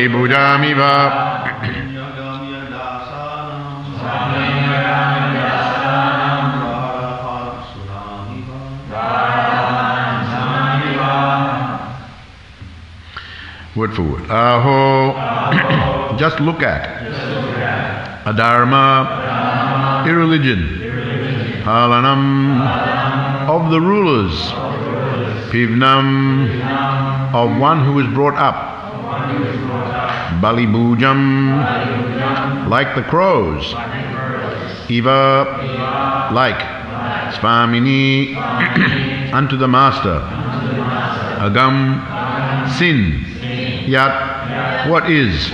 Bali Bujamiva. Word for word. Aho, just look at. Adharma, irreligion. Palanam, of the rulers. Pivnam, of one who is brought up. Balibujam, like the crows. Iva, like. Swamini, unto the master. Agam, sin. Yat, what is?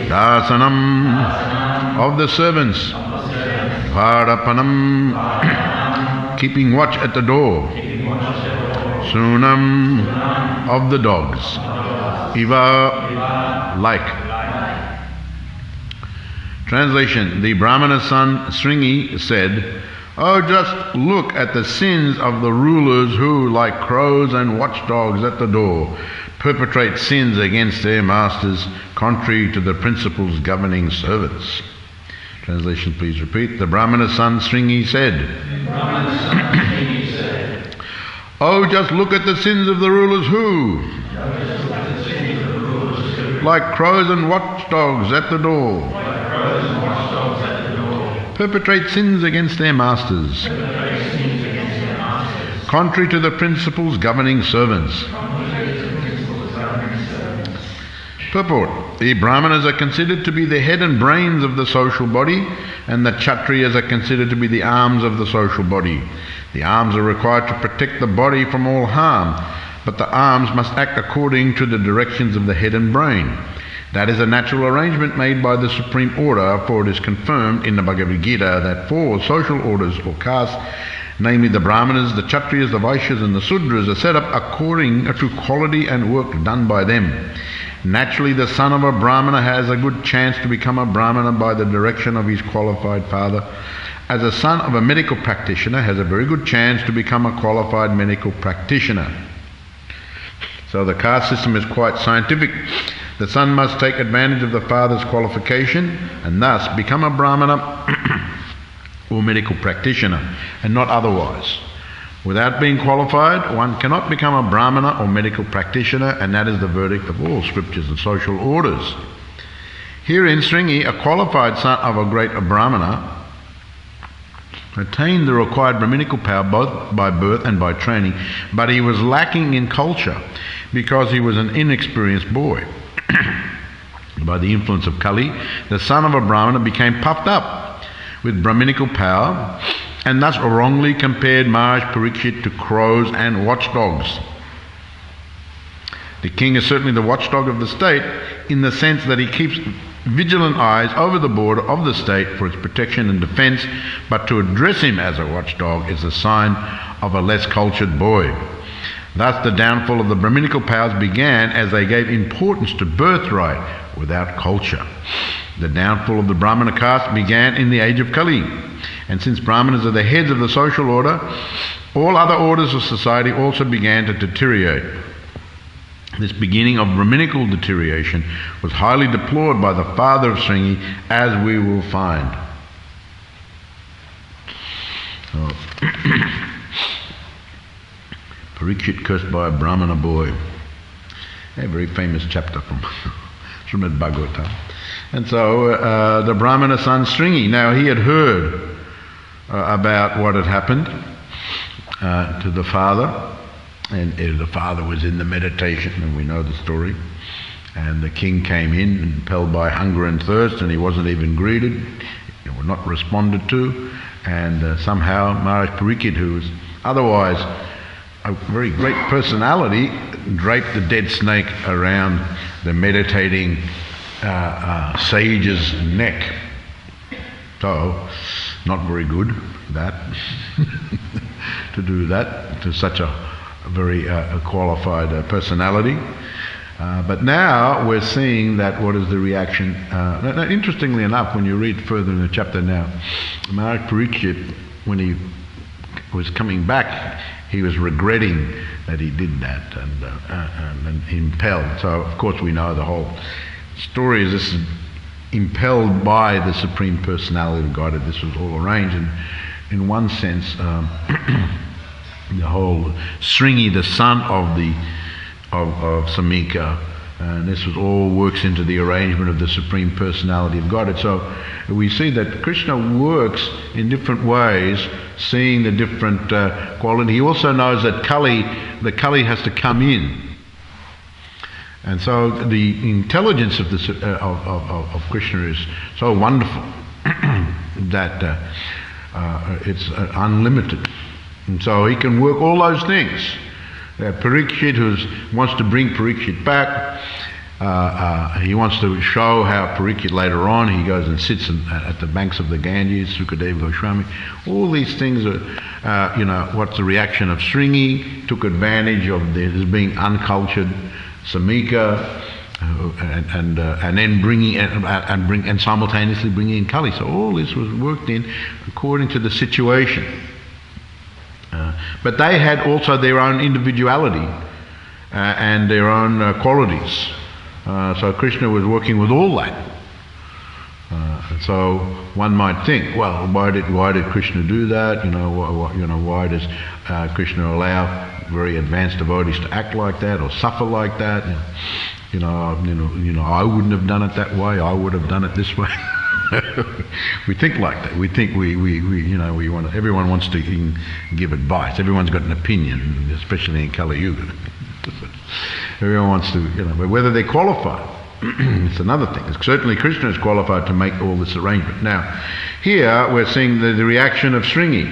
Dasanam, of the servants. Varapanam, keeping watch at the door. Sunam, of the dogs. Iva, like. Translation. The Brahmana's son Stringy said, "Oh, just look at the sins of the rulers who, like crows and watchdogs at the door, perpetrate sins against their masters, contrary to the principles governing servants." Translation, please repeat. The Brahmana's son Stringy said, "Oh, just look at the sins of the rulers who, like crows and watchdogs at the door, perpetrate sins against their masters, contrary to the principles governing servants." Purport. The Brahmanas are considered to be the head and brains of the social body, and the Kshatriyas are considered to be the arms of the social body. The arms are required to protect the body from all harm, but the arms must act according to the directions of the head and brain. That is a natural arrangement made by the Supreme Order, for it is confirmed in the Bhagavad Gita that 4 social orders or castes, namely the Brahmanas, the Kshatriyas, the Vaishyas and the Sudras, are set up according to quality and work done by them. Naturally, the son of a Brahmana has a good chance to become a Brahmana by the direction of his qualified father, as a son of a medical practitioner has a very good chance to become a qualified medical practitioner. So the caste system is quite scientific. The son must take advantage of the father's qualification and thus become a Brahmana or medical practitioner, and not otherwise. Without being qualified, one cannot become a Brahmana or medical practitioner, and that is the verdict of all scriptures and social orders. Herein, Stringy, a qualified son of a great Brahmana, attained the required Brahminical power both by birth and by training, but he was lacking in culture because he was an inexperienced boy. By the influence of Kali, the son of a Brahmana became puffed up with Brahminical power, and thus wrongly compared Maharaj Parikshit to crows and watchdogs. The king is certainly the watchdog of the state in the sense that he keeps vigilant eyes over the border of the state for its protection and defense, but to address him as a watchdog is a sign of a less cultured boy. Thus the downfall of the Brahminical powers began as they gave importance to birthright without culture. The downfall of the Brahmana caste began in the age of Kali. And since Brahmanas are the heads of the social order, all other orders of society also began to deteriorate. This beginning of Brahminical deterioration was highly deplored by the father of Stringy, as we will find. Parikshit cursed by a Brahmana boy. A very famous chapter from Srimad Bhagavatam. And so the Brahmana son Stringy, now he had heard about what had happened to the father, and the father was in the meditation, and we know the story, and the king came in impelled by hunger and thirst, and he wasn't even greeted, he was not responded to, and somehow Maharaj Parikshit, who was otherwise a very great personality, draped the dead snake around the meditating sage's neck. So, not very good, that, to do that to such a very qualified personality. But now we're seeing that what is the reaction. Now, interestingly enough, when you read further in the chapter now, Maharaj Parikshit, when he was coming back, he was regretting that he did that and impelled. So, of course, we know the whole story is this is impelled by the Supreme Personality of God. This was all arranged, and in one sense, the whole Stringy, the son of Samika, and this was all works into the arrangement of the Supreme Personality of God. And so we see that Krishna works in different ways, seeing the different quality. He also knows that the Kali has to come in. And so the intelligence of Krishna is so wonderful that it's unlimited. And so he can work all those things. Parikshit, who wants to bring Parikshit back, he wants to show how Parikshit later on, he goes and sits at the banks of the Ganges, Sukadeva Goswami. All these things are, what's the reaction of Stringy, took advantage of this being uncultured, Samika, and then bringing and simultaneously bringing in Kali. So all this was worked in according to the situation. But they had also their own individuality and their own qualities. So Krishna was working with all that. So one might think, well, why did Krishna do that? Why does Krishna allow very advanced devotees to act like that or suffer like that? I wouldn't have done it that way. I would have done it this way. We think like that. We think we want. Everyone wants to give advice. Everyone's got an opinion, especially in Kali Yuga. Everyone wants to, but whether they qualify, it's another thing. Certainly Krishna is qualified to make all this arrangement. Now, here we're seeing the reaction of Stringy.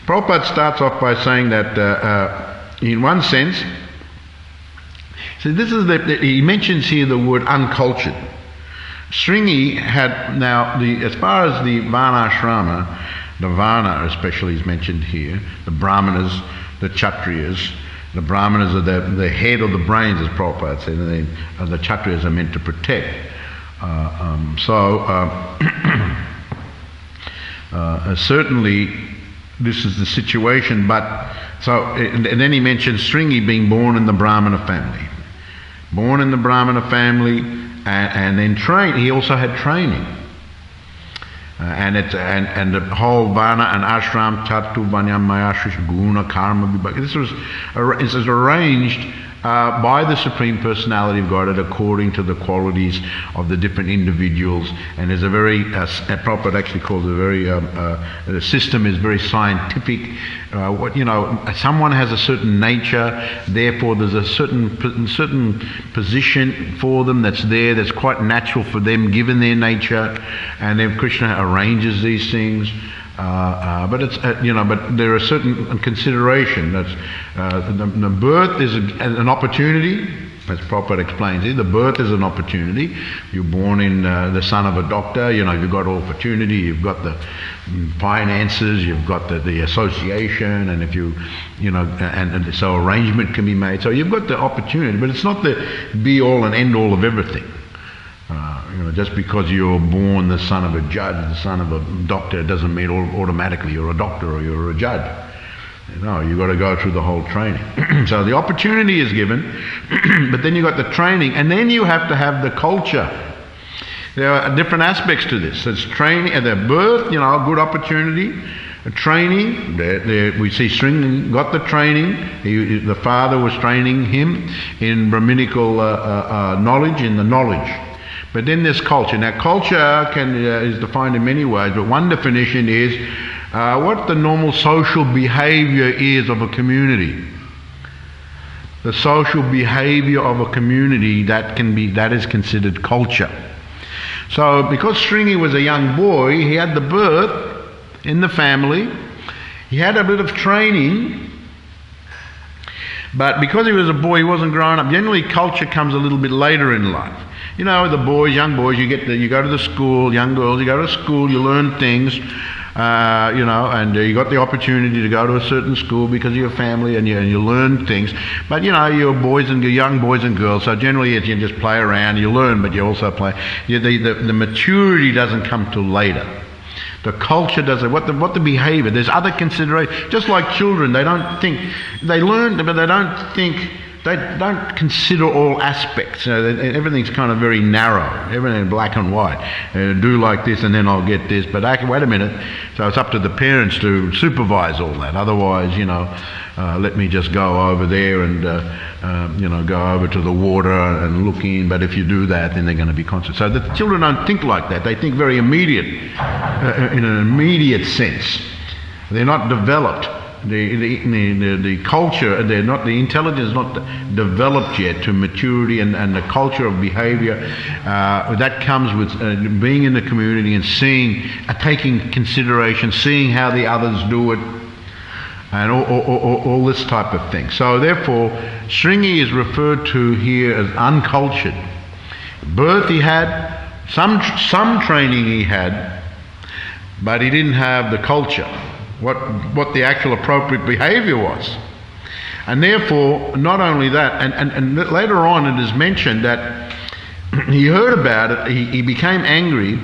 Prabhupada starts off by saying that, in one sense, so this is he mentions here the word uncultured. Stringy had now, as far as the Varnashrama, the Varna especially is mentioned here, the Brahmanas, the Kshatriyas. The Brahmanas are the head of the brains, as Prabhupada said, and the Kshatriyas are meant to protect. Certainly this is the situation, but and then he mentions Stringy being born in the Brahmana family. Born in the Brahmana family, and then trained. He also had training, and the whole Varna and Ashram Chatu Vanyam Mayashish Guna Karma Vibhaka. This was arranged by the Supreme Personality of Godhead according to the qualities of the different individuals, and there's a very Prabhupada actually calls it the system is very scientific. Someone has a certain nature, therefore there's a certain position for them that's quite natural for them given their nature, and then Krishna arranges these things. But it's but there are certain consideration. That's the birth is an opportunity, as Prabhupada explains here. The birth is an opportunity. You're born in the son of a doctor. You've got opportunity. You've got the finances. You've got the association, and if and so arrangement can be made. So you've got the opportunity, but it's not the be all and end all of everything. Just because you're born the son of a judge, the son of a doctor, doesn't mean automatically you're a doctor or you're a judge. No, you've got to go through the whole training. So the opportunity is given, but then you've got the training, and then you have to have the culture. There are different aspects to this. It's training at their birth, good opportunity. Training, we see Stringy got the training. The father was training him in Brahminical knowledge, in the knowledge. But then there's culture. Now culture is defined in many ways, but one definition is what the normal social behavior is of a community. The social behavior of a community that is considered culture. So because Stringy was a young boy, he had the birth in the family, he had a bit of training, but because he was a boy, he wasn't grown up. Generally culture comes a little bit later in life. The boys, young boys, you go to the school, young girls, you go to school, you learn things, and you got the opportunity to go to a certain school because of your family, and you learn things. But you're young boys and girls, so generally you just play around, you learn, but you also play. The maturity doesn't come till later. The culture doesn't. What the behavior? There's other considerations. Just like children, they learn, but they don't think they don't consider all aspects. Everything's kind of very narrow, everything black and white. Do like this and then I'll get this, but wait a minute. So it's up to the parents to supervise all that. Otherwise, let me just go over there and go over to the water and look in, but if you do that, then they're going to be conscious. So the children don't think like that. They think very immediate, in an immediate sense. They're not developed. The culture, the intelligence is not developed yet to maturity, and the culture of behaviour that comes with being in the community and seeing, taking consideration, seeing how the others do it, and all this type of thing. So therefore, Stringy is referred to here as uncultured. Birth he had, some training he had, but he didn't have the culture. What the actual appropriate behaviour was. And therefore, not only that, and later on it is mentioned that he heard about it, he became angry,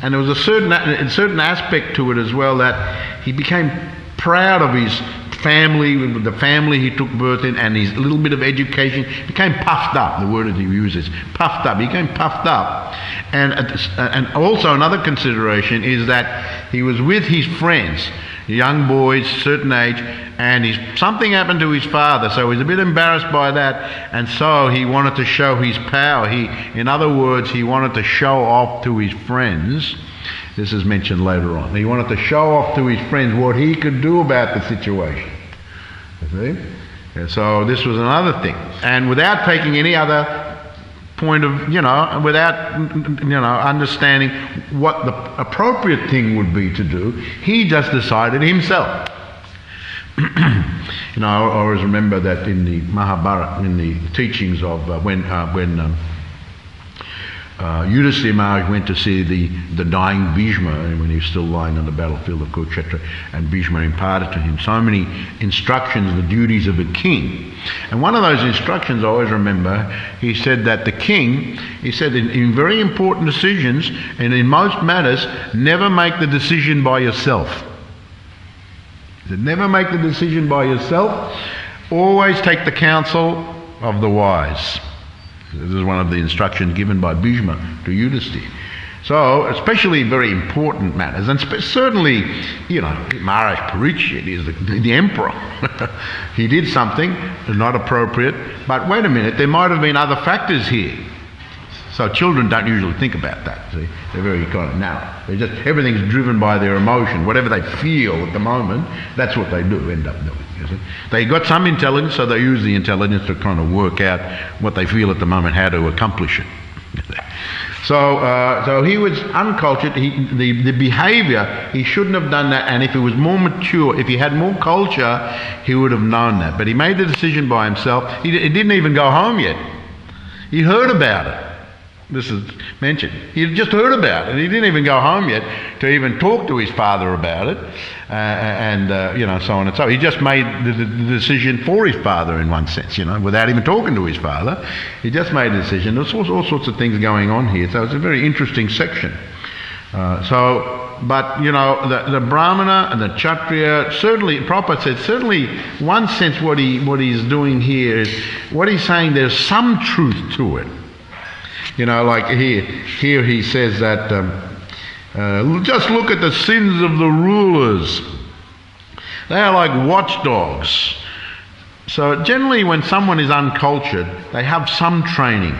and there was a certain aspect to it as well, that he became proud of his family, the family he took birth in, and his little bit of education. He became puffed up, the word that he uses, puffed up. He became puffed up. And also another consideration is that he was with his friends, young boys, certain age, and something happened to his father, so he was a bit embarrassed by that, and so he wanted to show his power. In other words, he wanted to show off to his friends. This is mentioned later on. He wanted to show off to his friends what he could do about the situation. You see? And so this was another thing. And without taking any other point of, without, understanding what the appropriate thing would be to do, he just decided himself. I always remember that in the Mahabharata, in the teachings of when Yudhisthira Maharaj went to see the dying Bhishma, when he was still lying on the battlefield of Kurukshetra, and Bhishma imparted to him so many instructions, the duties of a king. And one of those instructions I always remember, he said that the king, he said in very important decisions and in most matters, never make the decision by yourself. He said, never make the decision by yourself, always take the counsel of the wise. This is one of the instructions given by Bhishma to Yudhisthira. So, especially very important matters, and certainly, Maharaj Parikshit is the emperor. He did something not appropriate, but wait a minute, there might have been other factors here. So children don't usually think about that, see. They're very kind of narrow. Everything's driven by their emotion. Whatever they feel at the moment, that's what they do end up doing. You see. They got some intelligence, so they use the intelligence to kind of work out what they feel at the moment, how to accomplish it. So he was uncultured. The behaviour, he shouldn't have done that, and if he was more mature, if he had more culture, he would have known that. But he made the decision by himself. He didn't even go home yet. He heard about it. This is mentioned. He just heard about it. He didn't even go home yet to even talk to his father about it, and so on and so on. He just made the decision for his father in one sense, without even talking to his father. He just made a decision. There's all sorts of things going on here. So it's a very interesting section. But the Brahmana and the Kshatriya, certainly, Prabhupada said, certainly one sense what he's doing here is, what he's saying, there's some truth to it. Like here he says that just look at the sins of the rulers. They are like watchdogs. So generally when someone is uncultured, they have some training.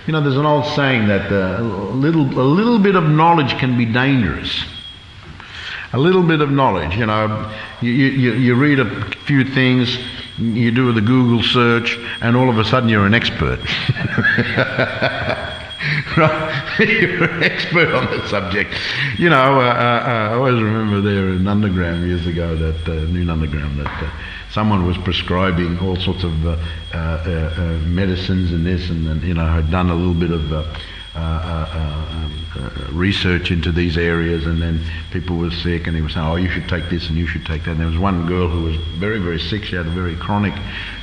There's an old saying that a little bit of knowledge can be dangerous. A little bit of knowledge, you read a few things, you do the Google search, and all of a sudden you're an expert. Right? You're an expert on the subject. I always remember there in Nandagram years ago, that New Nandagram, that someone was prescribing all sorts of medicines and this, and had done a little bit of research into these areas, and then people were sick, and he was saying, oh, you should take this and you should take that. And there was one girl who was very, very sick. She had a very chronic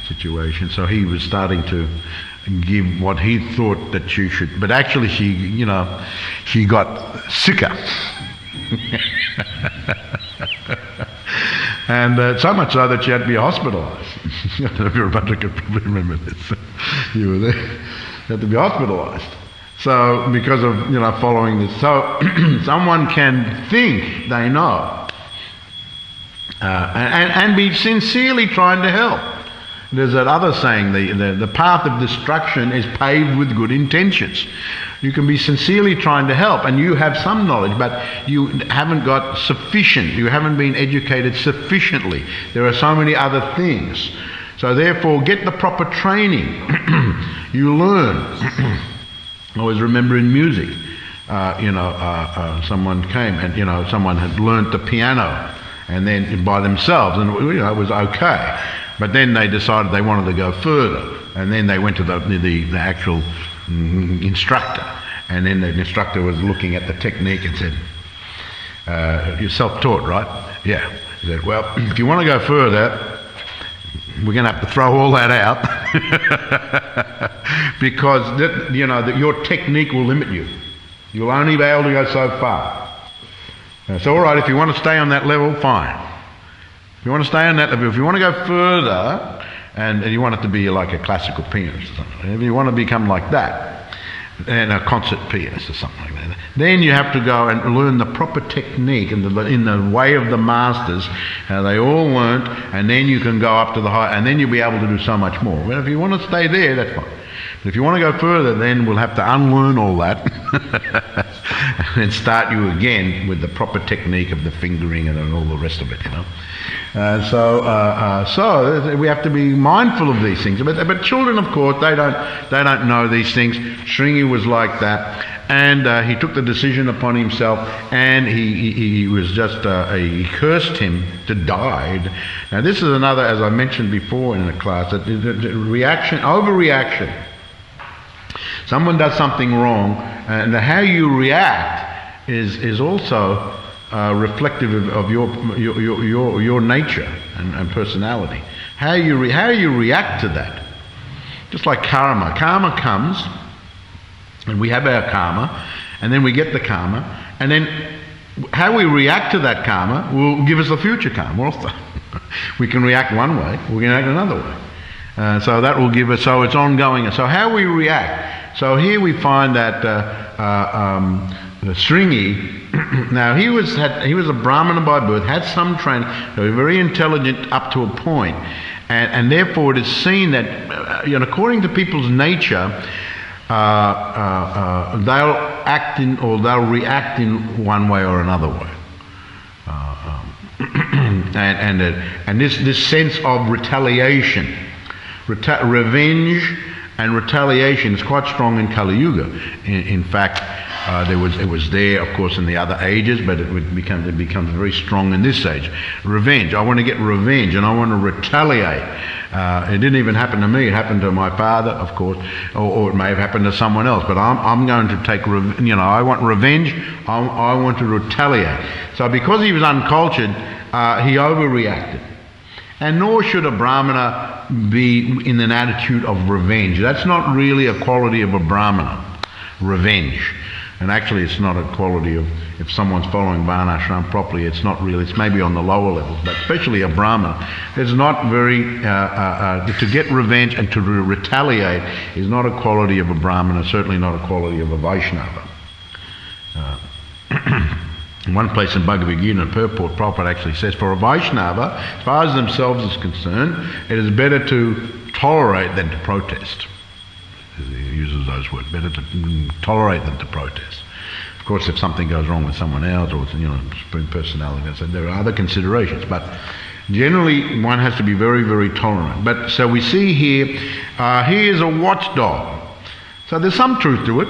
situation, so he was starting to give what he thought that she should, but actually she got sicker. And so much so that she had to be hospitalised. I don't know if you're about to probably remember this. You were there. She had to be hospitalised. So, because of, following this. So, someone can think they know. And be sincerely trying to help. There's that other saying, the path of destruction is paved with good intentions. You can be sincerely trying to help, and you have some knowledge, but you haven't got sufficient. You haven't been educated sufficiently. There are so many other things. So therefore, get the proper training. You learn. I always remember in music, someone came and, someone had learnt the piano, and then by themselves, and it was okay. But then they decided they wanted to go further, and then they went to the actual instructor, and then the instructor was looking at the technique and said, "You're self-taught, right?" "Yeah." He said, "Well, if you want to go further, we're going to have to throw all that out because your technique will limit you. You'll only be able to go so far. It's all right if you want to stay on that level, fine. If you want to stay on that level, if you want to go further, and you want it to be like a classical pianist or something, if you want to become like that, and a concert pianist or something like that, then you have to go and learn the proper technique in the way of the masters, how they all learnt, and then you can go up to the high, and then you'll be able to do so much more. But if you want to stay there, that's fine. But if you want to go further, then we'll have to unlearn all that and start you again with the proper technique of the fingering and all the rest of it, So we have to be mindful of these things. But children, of course, they don't know these things. Stringy was like that, and he took the decision upon himself, and he was just he cursed him to die. Now this is another, as I mentioned before in the class, that reaction, overreaction. Someone does something wrong, and how you react is also reflective of your nature and personality. How you react to that. Just like karma. Karma comes, and we have our karma, and then we get the karma, and then how we react to that karma will give us the future karma also. We can react one way, we can react another way. So that will give us, so it's ongoing. So how we react. So here we find that Stringy, now he was a Brahmana by birth, had some training, so he was very intelligent up to a point, and therefore it is seen that according to people's nature, they'll act in or they'll react in one way or another way, and this sense of retaliation, revenge. And retaliation is quite strong in Kali Yuga. In fact, it was there, of course, in the other ages, but it becomes very strong in this age. Revenge. I want to get revenge, and I want to retaliate. It didn't even happen to me. It happened to my father, of course, or it may have happened to someone else. But I'm going to take, I want revenge. I want to retaliate. So because he was uncultured, he overreacted. And nor should a Brahmana be in an attitude of revenge. That's not really a quality of a Brahmana, revenge. And actually it's not a quality of, if someone's following Varnashram properly, it's not really, it's maybe on the lower levels, but especially a Brahmana, it's not very, to get revenge and to retaliate is not a quality of a Brahmana, certainly not a quality of a Vaishnava. In one place in Bhagavad Gita, purport, Prabhupada actually says, for a Vaishnava, as far as themselves is concerned, it is better to tolerate than to protest. He uses those words, better to tolerate than to protest. Of course, if something goes wrong with someone else, or personality, there are other considerations, but generally one has to be very, very tolerant. But so we see here, he is a watchdog. So there's some truth to it,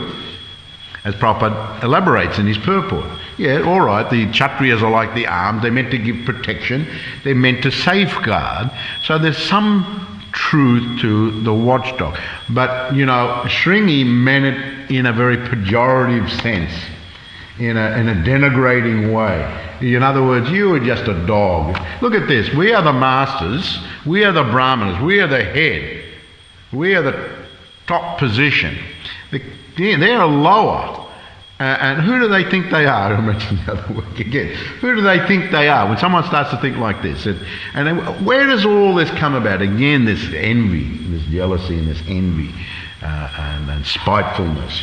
as Prabhupada elaborates in his purport. Yeah, all right, the Kshatriyas are like the arms, they're meant to give protection, they're meant to safeguard. So there's some truth to the watchdog. But, Shrinky meant it in a very pejorative sense, in a denigrating way. In other words, you are just a dog. Look at this, we are the masters, we are the Brahmanas, we are the head, we are the top position. They're lower. And who do they think they are? I mentioned the other week again. Who do they think they are? When someone starts to think like this, and then where does all this come about? Again, this envy, this jealousy, and this envy, and spitefulness.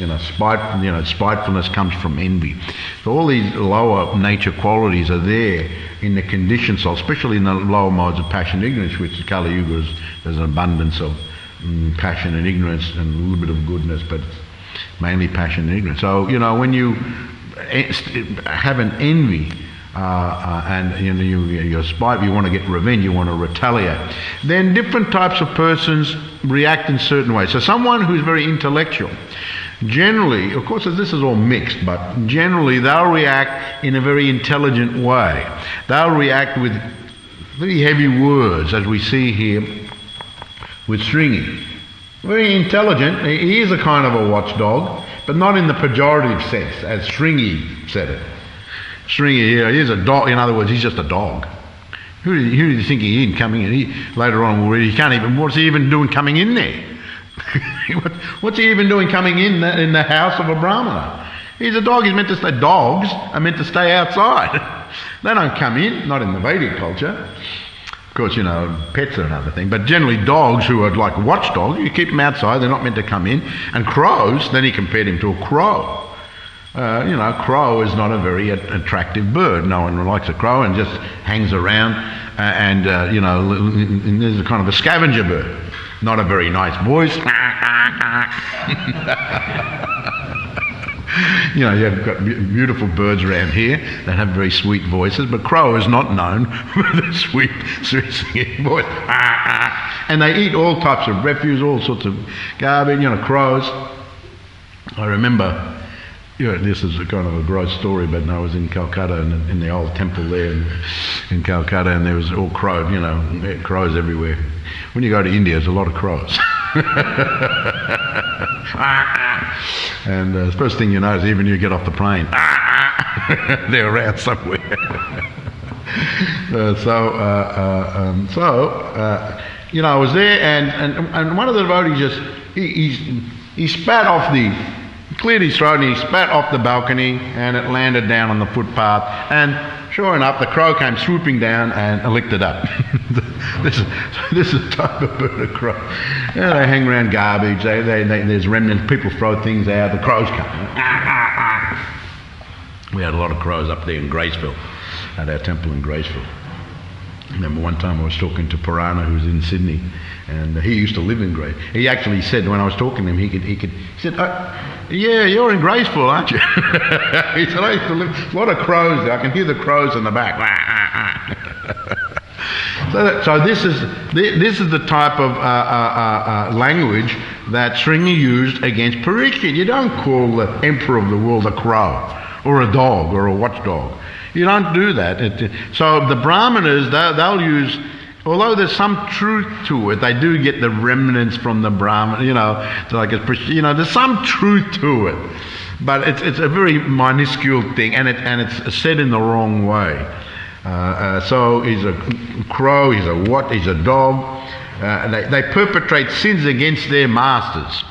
Spitefulness comes from envy. So all these lower nature qualities are there in the conditioned soul, especially in the lower modes of passion and ignorance, which in Kali Yuga there's an abundance of passion and ignorance and a little bit of goodness, but mainly passion and ignorance. So, when you have an envy and you're spiteful, you want to get revenge, you want to retaliate, then different types of persons react in certain ways. So someone who's very intellectual, generally, of course this is all mixed, but generally they'll react in a very intelligent way. They'll react with very heavy words, as we see here with Stringy. Very intelligent. He is a kind of a watchdog, but not in the pejorative sense, as Stringy said it. Stringy, he is a dog. In other words, he's just a dog. Who do you think he is coming in? Later on, we'll read, what's he even doing coming in there? What's he even doing coming in the house of a Brahmana? He's a dog. He's meant to stay. Dogs are meant to stay outside. They don't come in, not in the Vedic culture. Of course, pets are another thing, but generally dogs who are like watchdogs, you keep them outside, they're not meant to come in. And crows, then he compared him to a crow. Crow is not a very attractive bird. No one likes a crow and just hangs around and there's a kind of a scavenger bird. Not a very nice voice. You have got beautiful birds around here that have very sweet voices, but crow is not known for the sweet singing voice. And they eat all types of refuse, all sorts of garbage, crows. I remember, this is a kind of a gross story, but I was in Calcutta, in the old temple there in Calcutta, and there was all crows, crows everywhere. When you go to India, there's a lot of crows. And the first thing you know is even you get off the plane, they're around somewhere. I was there, and one of the devotees just he spat off cleared his throat and he spat off the balcony, and it landed down on the footpath, and sure enough the crow came swooping down and licked it up. This is the type of bird, a crow. They hang around garbage, there's remnants, people throw things out, the crows come. We had a lot of crows up there in Graceville, at our temple in Graceville. I remember one time I was talking to Piranha, who was in Sydney, and he used to live in Grace. He actually said, when I was talking to him, he said, yeah, you're in Graceville, aren't you? He said, I used to live, a lot of crows there, I can hear the crows in the back. So this is the type of language that Stringy used against Parikshit. You don't call the emperor of the world a crow, or a dog, or a watchdog. You don't do that. So the Brahmanas, they'll use, although there's some truth to it, they do get the remnants from the Brahmana, there's some truth to it. But it's a very minuscule thing, and it's said in the wrong way. So he's a crow, he's a dog. They perpetrate sins against their masters.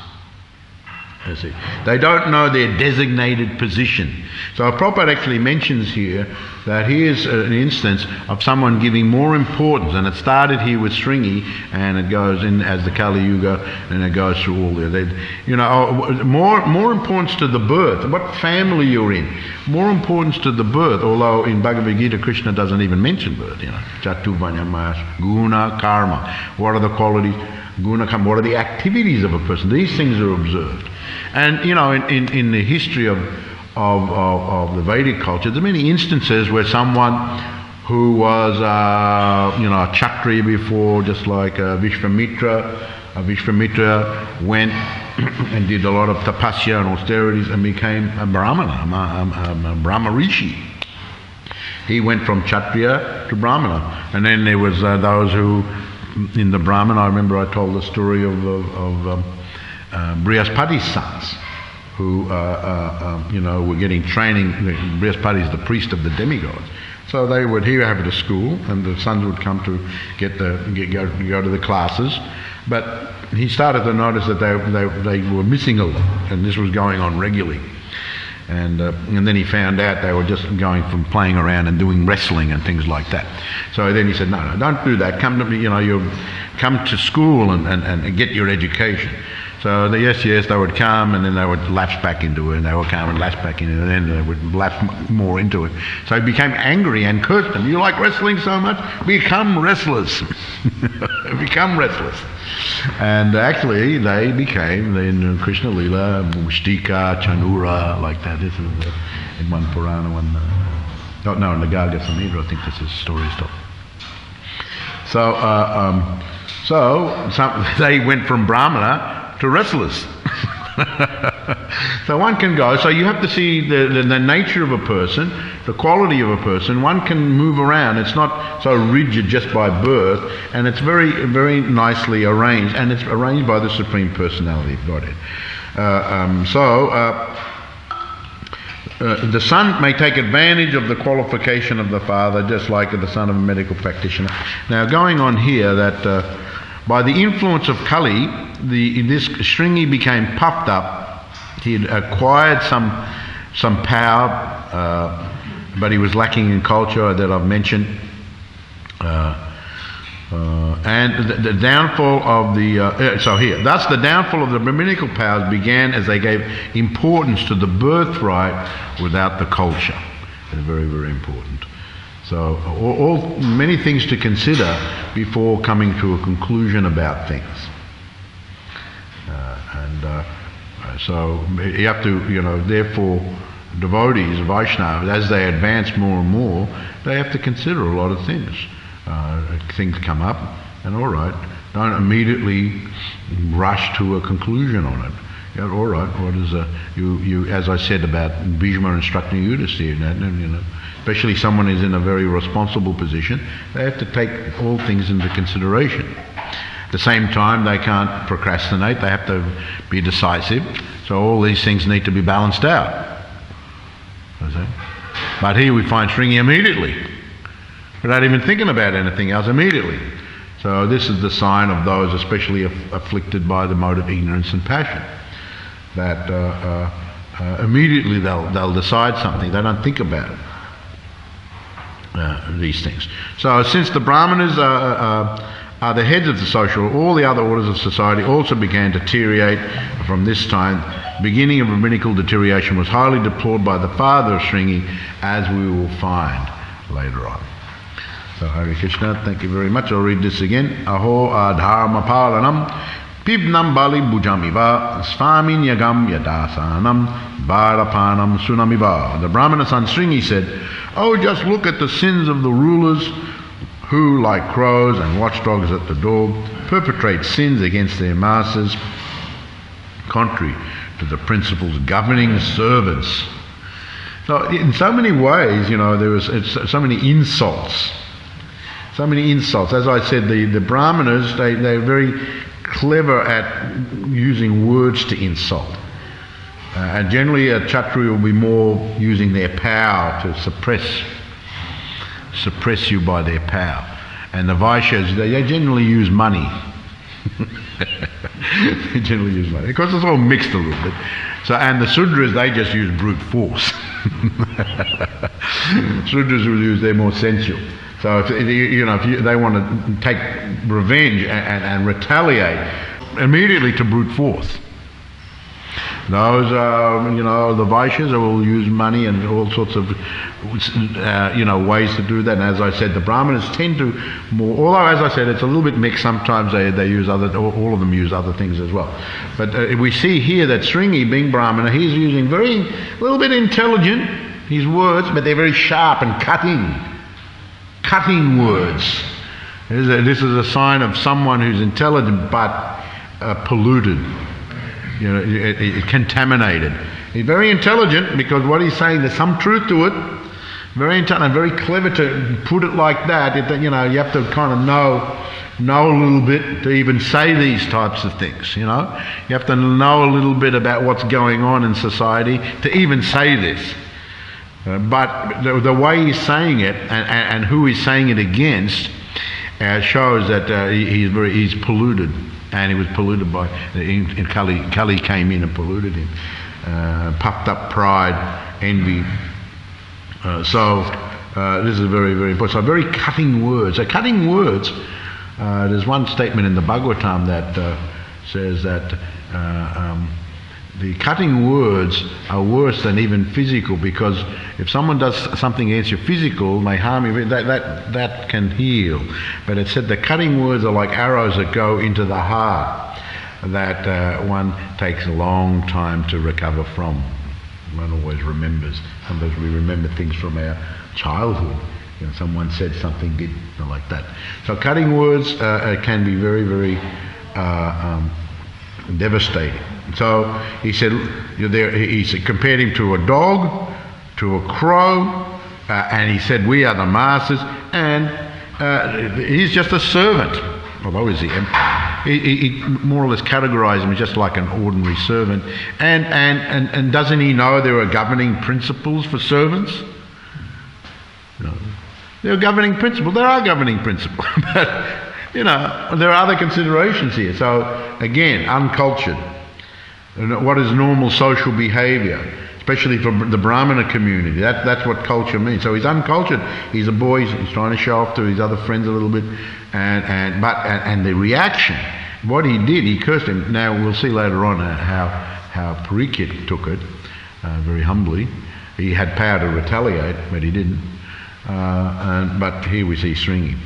You see, they don't know their designated position. So Prabhupada actually mentions here that here's an instance of someone giving more importance, and it started here with Stringy, and it goes in as the Kali Yuga, and it goes through all there. More importance to the birth, what family you're in, more importance to the birth, although in Bhagavad Gita Krishna doesn't even mention birth, Chatu Vanyamas, Guna, Karma. What are the qualities? Guna, Karma, what are the activities of a person? These things are observed. And in the history of the Vedic culture, there are many instances where someone who was a Kshatriya before, just like Vishvamitra went and did a lot of tapasya and austerities and became a Brahmana, a Brahma Rishi. He went from Kshatriya to Brahmana. And then there was those who, in the Brahmana, I remember I told the story of Brihaspati's sons, who were getting training. Brihaspati is the priest of the demigods, so he would have it at school, and the sons would come to go to the classes. But he started to notice that they were missing a lot, and this was going on regularly. And then he found out they were just going from playing around and doing wrestling and things like that. So then he said, no, don't do that. Come to me, you come to school and get your education. So yes, they would come, and then they would lapse back into it, and they would come and lapse back into it, and then they would lapse more into it. So he became angry and cursed them. You like wrestling so much? Become wrestlers. Become wrestlers. And actually, they became, in Krishna Lila, Mustika, Chanura, like that. This is in one Purana, in the Garga Samhita, I think this is story stuff. So they went from Brahmana to wrestlers. So one can go, so you have to see the nature of a person, the quality of a person. One can move around. It's not so rigid just by birth, and it's very, very nicely arranged, and it's arranged by the Supreme Personality of Godhead. The son may take advantage of the qualification of the father, just like the son of a medical practitioner. Now, going on here, that by the influence of Kali, this Stringy became puffed up. He had acquired some power, but he was lacking in culture that I've mentioned. And the downfall of thus the downfall of the Brahminical powers began as they gave importance to the birthright without the culture. It's very, very important. So many things to consider before coming to a conclusion about things. So you have to, therefore, devotees, Vaishnavas, as they advance more and more, they have to consider a lot of things. Things come up, and all right, don't immediately rush to a conclusion on it. Yeah, all right, what is you? As I said about Bhishma instructing Yudhisthira, especially someone who's in a very responsible position, they have to take all things into consideration. At the same time, they can't procrastinate. They have to be decisive. So all these things need to be balanced out. But here we find Stringy immediately, without even thinking about anything else, immediately. So this is the sign of those especially afflicted by the mode of ignorance and passion, that immediately they'll decide something. They don't think about it, these things. So since the Brahmanas are the heads of the social, all the other orders of society also began to deteriorate from this time. Beginning of rabbinical deterioration was highly deplored by the father of Stringy, as we will find later on. So Hare Krishna, thank you very much. I'll read this again. Aho adharma palanam pibnam bali bhujamiva svamin yagam yadasanam bharapanam sunamiva. The Brahmana son Stringy said, oh, just look at the sins of the rulers who, like crows and watchdogs at the door, perpetrate sins against their masters, contrary to the principles governing servants. So in so many ways, it's so many insults. So many insults. As I said, the Brahmanas, they're very clever at using words to insult. And generally a Kshatriya will be more using their power to suppress you by their power. And the Vaishyas, they generally use money. They generally use money. Because it's all mixed a little bit. So, and the Sudras, they just use brute force. Sudras will use, they're more sensual. So if they want to take revenge and retaliate, immediately to brute force. Those, the Vaishyas will use money and all sorts of, ways to do that. And as I said, the Brahmanas tend to more, although as I said, it's a little bit mixed. Sometimes they use all of them use other things as well. But we see here that Stringy, being Brahmana, he's using a little bit intelligent, his words, but they're very sharp and cutting words. This is a sign of someone who's intelligent but polluted. Contaminated. He's very intelligent because what he's saying, there's some truth to it. Very intelligent, very clever to put it like that. You have to kind of know a little bit to even say these types of things. You have to know a little bit about what's going on in society to even say this. But the way he's saying it and who he's saying it against shows that he's polluted. And he was polluted by Kali came in and polluted him. puffed up pride, envy. This is very, very important. So very cutting words. So cutting words, there's one statement in the Bhagavatam that says that the cutting words are worse than even physical, because if someone does something against your physical, may harm you, that can heal. But it said the cutting words are like arrows that go into the heart, that one takes a long time to recover from. One always remembers. Sometimes we remember things from our childhood. You know, someone said something, did like that. So cutting words can be very, very devastating. So he said, he compared him to a dog, to a crow, and he said, we are the masters, and he's just a servant. Although he's the emperor, he more or less categorised him as just like an ordinary servant. And doesn't he know there are governing principles for servants? No. There are governing principles. There are governing principles, but there are other considerations here. So again, uncultured. What is normal social behaviour, especially for the Brahmana community? That's what culture means. So he's uncultured. He's a boy. He's trying to show off to his other friends a little bit, and the reaction, what he did, he cursed him. Now we'll see later on how Parikshit took it very humbly. He had power to retaliate, but he didn't. But here we see Stringy.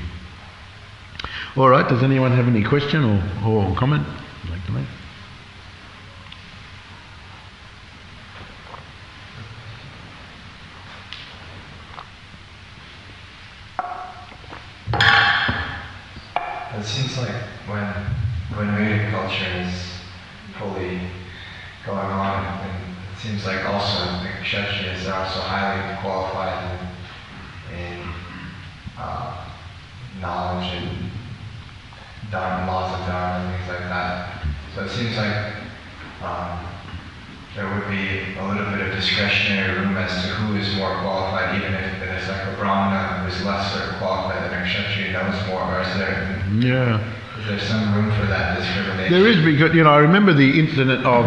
All right. Does anyone have any question or comment you'd like to make? It seems like when Vedic culture is fully going on, and it seems like also the Kshatriyas are also highly qualified in knowledge and laws of Dharma and things like that. So it seems like there would be a little bit of discretionary room as to who is more qualified, even if there's like a Brahmana who is lesser qualified than a Kshatriya knows more, or is there some room for that discrimination? There is, because I remember the incident of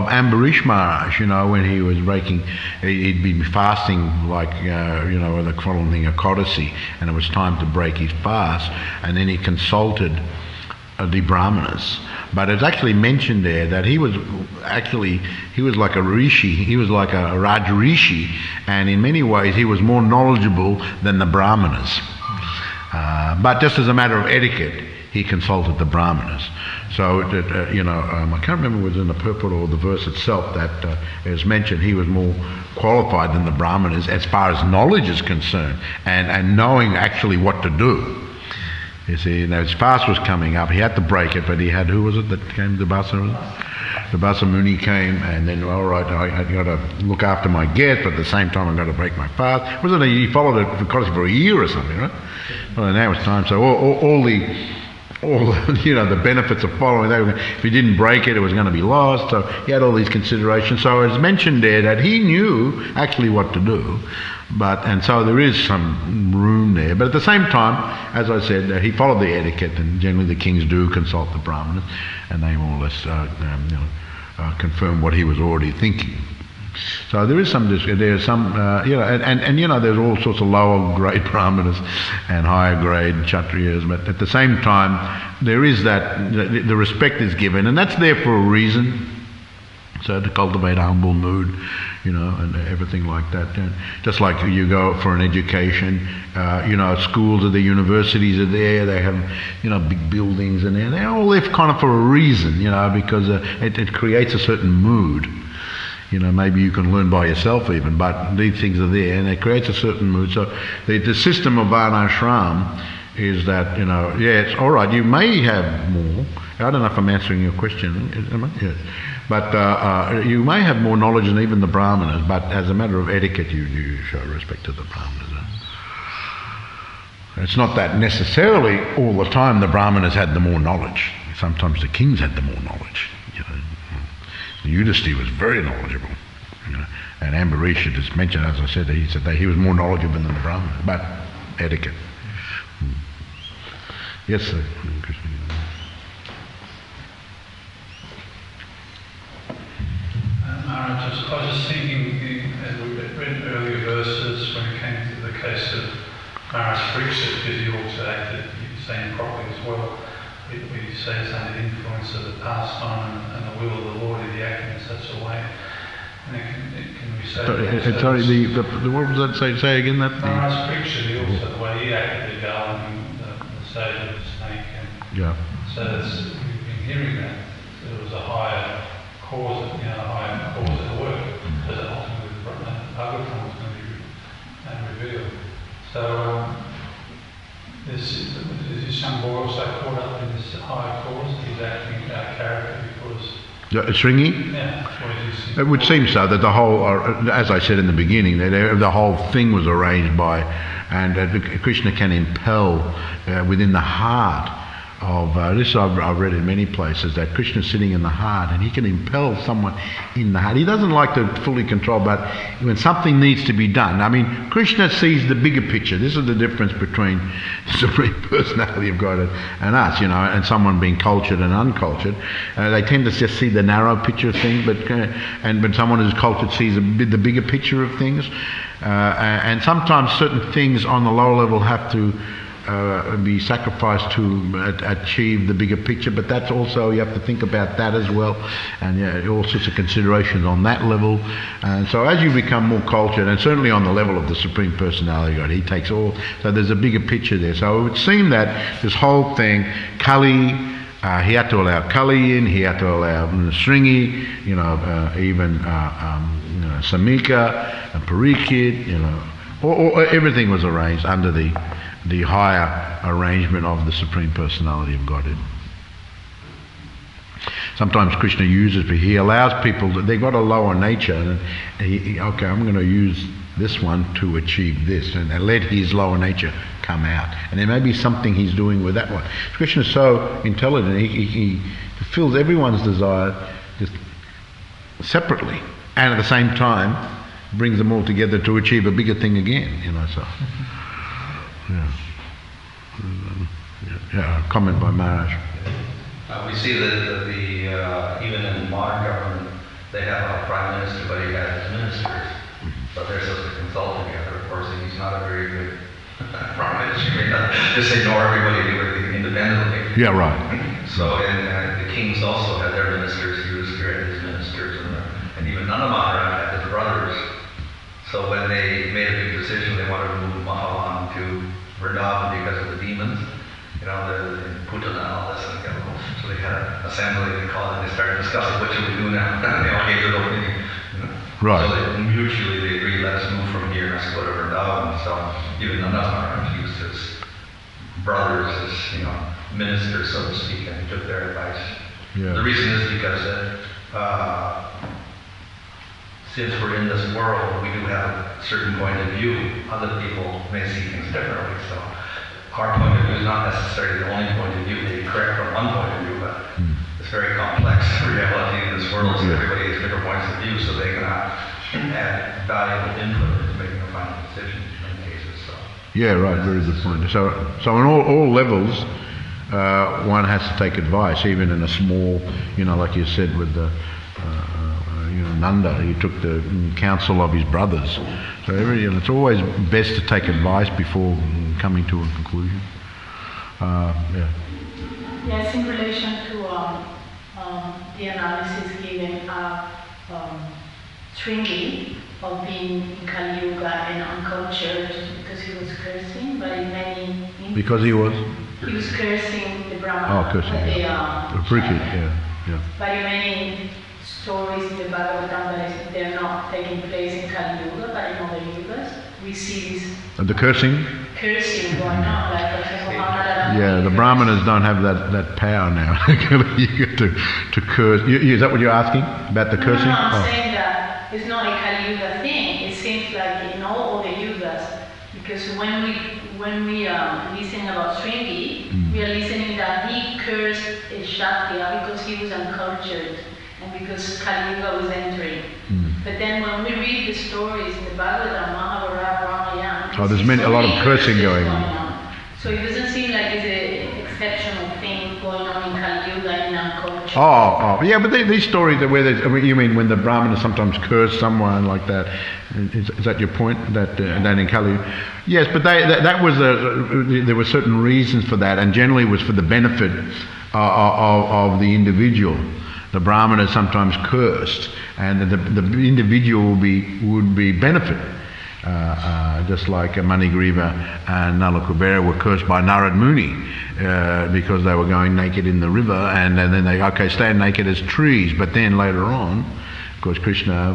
Ambarish Maharaj. When he was breaking, he'd been fasting like the following a Kodasi, and it was time to break his fast, and then he consulted the Brahmanas. But it's actually mentioned there that he was like a rishi, he was like a Raj rishi, and in many ways he was more knowledgeable than the Brahmanas. But just as a matter of etiquette, he consulted the Brahmanas. So, I can't remember whether it was in the purport or the verse itself that it was mentioned he was more qualified than the Brahmanas as far as knowledge is concerned, and knowing actually what to do. You see, his fast was coming up. He had to break it, but he had, who was it that came? The Basa Muni came, and then, all right, I got to look after my guest, but at the same time I've got to break my fast. Wasn't he followed it for a year or something, right? Well, now it's time. So all the benefits of following that, if he didn't break it, it was going to be lost. So he had all these considerations. So it's mentioned there that he knew actually what to do. And so there is some room there. But at the same time, as I said, he followed the etiquette, and generally the kings do consult the Brahmanas, and they more or less confirm what he was already thinking. So there is some, there's some, there's all sorts of lower grade Brahmanas and higher grade Kshatriyas, but at the same time, there is that, the respect is given, and that's there for a reason. So to cultivate a humble mood, and everything like that. And just like you go for an education, schools or the universities are there, they have, big buildings and they're all there kind of for a reason, because it creates a certain mood. Maybe you can learn by yourself even, but these things are there and it creates a certain mood. So the system of Varnashram is that, it's all right, you may have more. I don't know if I'm answering your question, am I? Yes. But you may have more knowledge than even the Brahmanas, but as a matter of etiquette, you show respect to the Brahmanas. It's not that necessarily all the time the Brahmanas had the more knowledge. Sometimes the kings had the more knowledge. Yudhishthira was very knowledgeable. And Ambarish is mentioned, as I said, he said that he was more knowledgeable than the Brahmanas, but etiquette. Yes, sir. I I was just thinking, as we read earlier verses, when it came to the case of Parikshit, because he also acted, you say, improperly as well. We say it's under the influence of the pastime and the will of the Lord if he acted in such a way. And can we say... what was that say again? That Parikshit, he also, the way he acted, the garland, the sage of the snake. And so we've been hearing that. There was a higher cause, a higher cause at work, as ultimately the Bhagavatam was going to be revealed. So, is this young boy also caught up in this higher cause? He's acting out character because... Stringy? Yeah. It would seem so, that the whole, as I said in the beginning, the whole thing was arranged by, and Krishna can impel within the heart of, this I've read in many places, that Krishna's sitting in the heart and he can impel someone in the heart. He doesn't like to fully control, but when something needs to be done, I mean, Krishna sees the bigger picture. This is the difference between the Supreme Personality of God and us, and someone being cultured and uncultured. They tend to just see the narrow picture of things, but when someone who's cultured sees the bigger picture of things. And sometimes certain things on the lower level have to be sacrificed to achieve the bigger picture, but that's also, you have to think about that as well, and all sorts of considerations on that level. And so as you become more cultured, and certainly on the level of the Supreme Personality of God, he takes all, so there's a bigger picture there. So it would seem that this whole thing, Kali, he had to allow Kali in, he had to allow Stringy, even Samika and Parikshit, everything was arranged under the higher arrangement of the Supreme Personality of Godhead. Sometimes Krishna uses, but he allows people, they've got a lower nature, and okay, I'm going to use this one to achieve this, and let his lower nature come out. And there may be something he's doing with that one. Krishna is so intelligent, he fulfills everyone's desire just separately, and at the same time brings them all together to achieve a bigger thing again, so. Comment by Maharaj. We see that even in modern government, they have a prime minister, but he has his ministers. But they're supposed to consult together. Of course, he's not a very good prime minister. He doesn't just ignore everybody, do everything independently. Yeah, right. So, and the kings also had their ministers. He was had his ministers, and even none of Maharaj had his brothers. So when they made a big decision, they wanted to move Mahalan to Vrindavan because of the demons, the Putana and all this, so they had an assembly, they called it, and they started discussing what should we do now, and they all gave their opinion. Right. So mutually they agreed, let us move from here, let's go to Vrindavan. So even none of them used his brothers as, ministers, so to speak, and he took their advice. Yeah. The reason is because since we're in this world, we do have a certain point of view. Other people may see things differently. So our point of view is not necessarily the only point of view. It may be correct from one point of view, but it's very complex reality in this world. So everybody has different points of view, so they cannot add valuable input into making a final decision in many cases. So. Yeah, right. Very good point. So on all levels, one has to take advice, even in a small, like you said with the. Nanda, he took the counsel of his brothers. So it's always best to take advice before coming to a conclusion. Yes, in relation to the analysis given of Stringy of being in Kali Yuga and uncultured because he was cursing, but in many because he was cursing the Brahmana. Oh, cursing. The yeah. But in many stories in the Bhagavatam that they're not taking place in Kali Yuga, but in other yugas, we see this. The cursing going on, like for example, yeah, the Brahmanas don't have that power now to curse. Is that what you're asking about the cursing? No, I'm saying that it's not a Kali Yuga thing. It seems like in all other yugas, because when we listen about Shrinky, we are listening that he cursed Kshatriya because he was uncultured and because Kali Yuga was entering. But then when we read the stories in the Bhagavatam, Mahabharata, Ramayana, there's a lot of cursing going on. So it doesn't seem like it's an exceptional thing going on in Kali Yuga and Uncultured. Yeah, but these stories where you mean when the Brahmanas sometimes curse someone like that? Is that your point? That in Kali? Yes, but that was there were certain reasons for that, and generally was for the benefit of the individual. The Brahmanas sometimes cursed, and the individual would be benefit. Just like Manigriva and Nala Kubera were cursed by Narad Muni because they were going naked in the river, and then they stand naked as trees. But then later on, of course, Krishna,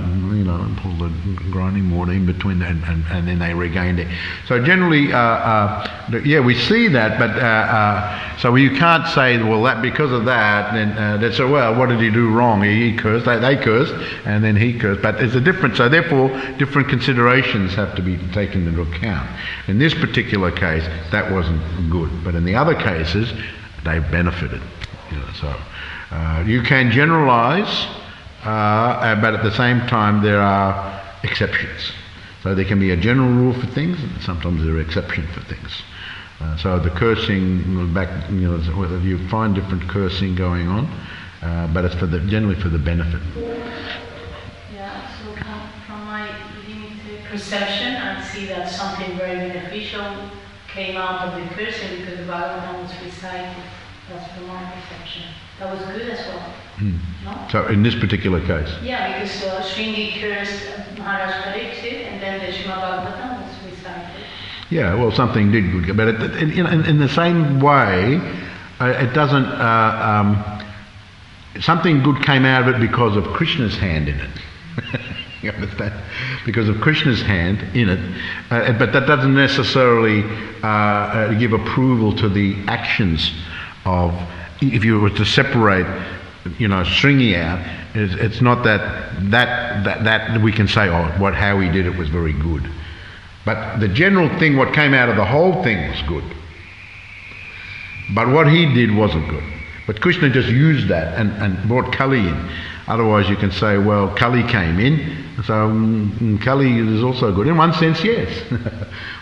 pulled the grinding water in between, and then they regained it. So generally, we see that, but so you can't say, well, that because of that, then they say, well, what did he do wrong? He cursed, they cursed, and then he cursed. But there's a difference. So therefore, different considerations have to be taken into account. In this particular case, that wasn't good, but in the other cases, they benefited. So you can generalize. But at the same time, there are exceptions. So there can be a general rule for things, and sometimes there are exceptions for things. So the cursing, whether you find different cursing going on, but it's generally for the benefit. Yeah. So from my limited perception, I see that something very beneficial came out of the cursing because the Bhagavatam was recited. That's from my perception. That was good as well. No? So in this particular case? Yeah, because Shrinky cursed Maharaj Parikshit, and then the Srimad Bhagavatam was recited. Yeah, well, something did good, but in the same way, it doesn't. Something good came out of it because of Krishna's hand in it. You understand? Because of Krishna's hand in it, but that doesn't necessarily give approval to the actions of. If you were to separate, Stringy out, it's not that we can say, how he did it was very good. But the general thing, what came out of the whole thing was good. But what he did wasn't good. But Krishna just used that and brought Kali in. Otherwise you can say, well, Kali came in, so Kali is also good. In one sense, yes.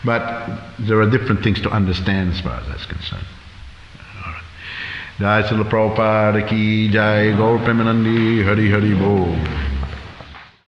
But there are different things to understand as far as that's concerned. Jai Srila Prabhupada ki Jai, Gaur Premanandi, Hari Hari Bol.